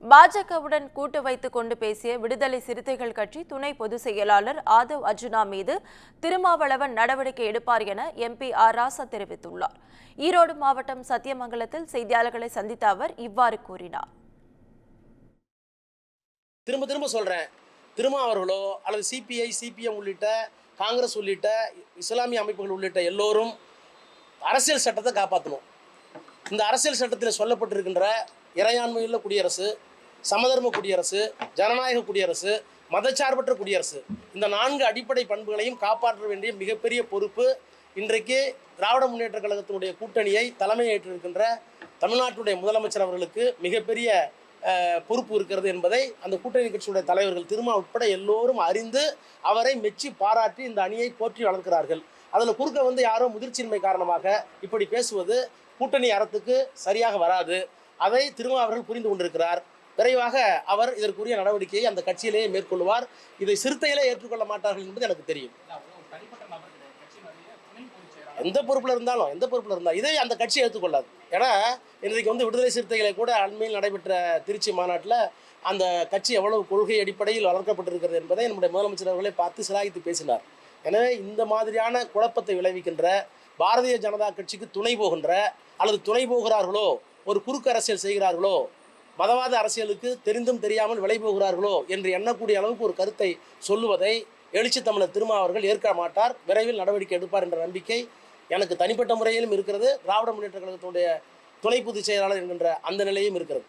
பாஜகவுடன் கூட்டு வைத்துக் கொண்டு பேசிய விடுதலை சிறுத்தைகள் கட்சி துணை பொதுச் செயலாளர் ஆதவ் அர்ஜுனா மீது திருமாவளவன் நடவடிக்கை எடுப்பார் என MP ஆர் ராசா தெரிவித்துள்ளார். ஈரோடு மாவட்டம் சத்தியமங்கலத்தில் செய்தியாளர்களை சந்தித்த அவர் இவ்வாறு கூறினார். திரும்ப சொல்றேன், திருமா அவர்களோ அல்லது CPI, CPM உள்ளிட்ட காங்கிரஸ் உள்ளிட்ட இஸ்லாமிய அமைப்புகள் உள்ளிட்ட எல்லோரும் அரசியல் சட்டத்தை காப்பாற்றணும். இந்த அரசியல் சட்டத்தில் சொல்லப்பட்டிருக்கின்ற இறையாண்மையுள்ள குடியரசு, சமதர்ம குடியரசு, ஜனநாயக குடியரசு, மதச்சார்பற்ற குடியரசு, இந்த 4 அடிப்படை பண்புகளையும் காப்பாற்ற வேண்டிய மிகப்பெரிய பொறுப்பு இன்றைக்கு திராவிட முன்னேற்ற கழகத்தினுடைய கூட்டணியை தலைமையேற்றிருக்கின்ற தமிழ்நாட்டுடைய முதலமைச்சர் அவர்களுக்கு மிகப்பெரிய பொறுப்பு இருக்கிறது என்பதை அந்த கூட்டணி கட்சியுடைய தலைவர்கள் திருமா உட்பட எல்லோரும் அறிந்து அவரை மெச்சி பாராட்டி இந்த அணியை போற்றி வளர்க்கிறார்கள். அதில் குறுக்க யாரோ முதிர்ச்சியின்மை காரணமாக இப்படி பேசுவது கூட்டணி அறத்துக்கு சரியாக வராது. அதை திருமா அவர்கள் புரிந்து கொண்டிருக்கிறார். விரைவாக அவர் இதற்குரிய நடவடிக்கையை அந்த கட்சியிலேயே மேற்கொள்வார். இதை சிறுத்தையிலே ஏற்றுக்கொள்ள மாட்டார்கள் என்பது எனக்கு தெரியும். எந்த பொறுப்பில் இருந்தாலும் இதை அந்த கட்சி ஏற்றுக்கொள்ளாது. ஏன்னா இன்றைக்கு விடுதலை சிறுத்தைகளை கூட அண்மையில் நடைபெற்ற திருச்சி மாநாட்டில் அந்த கட்சி எவ்வளவு கொள்கை அடிப்படையில் வளர்க்கப்பட்டிருக்கிறது என்பதை நம்முடைய முதலமைச்சர் அவர்களே பார்த்து சிலாகித்து பேசினார். எனவே இந்த மாதிரியான குழப்பத்தை விளைவிக்கின்ற பாரதிய ஜனதா கட்சிக்கு துணை போகின்ற அல்லது துணை போகிறார்களோ, ஒரு குறுக்கு அரசியல் செய்கிறார்களோ, மதவாத அரசியலுக்கு தெரிந்தும் தெரியாமல் விலை போகிறார்களோ என்று எண்ணக்கூடிய அளவுக்கு ஒரு கருத்தை சொல்லுவதை எழுச்சி தமிழர் திருமா அவர்கள் ஏற்க மாட்டார். விரைவில் நடவடிக்கை எடுப்பார் என்ற நம்பிக்கை எனக்கு தனிப்பட்ட முறையிலும் இருக்கிறது. திராவிட முன்னேற்ற கழகத்தினுடைய துணை பொதுச் செயலாளர் என்கின்ற அந்த நிலையும் இருக்கிறது.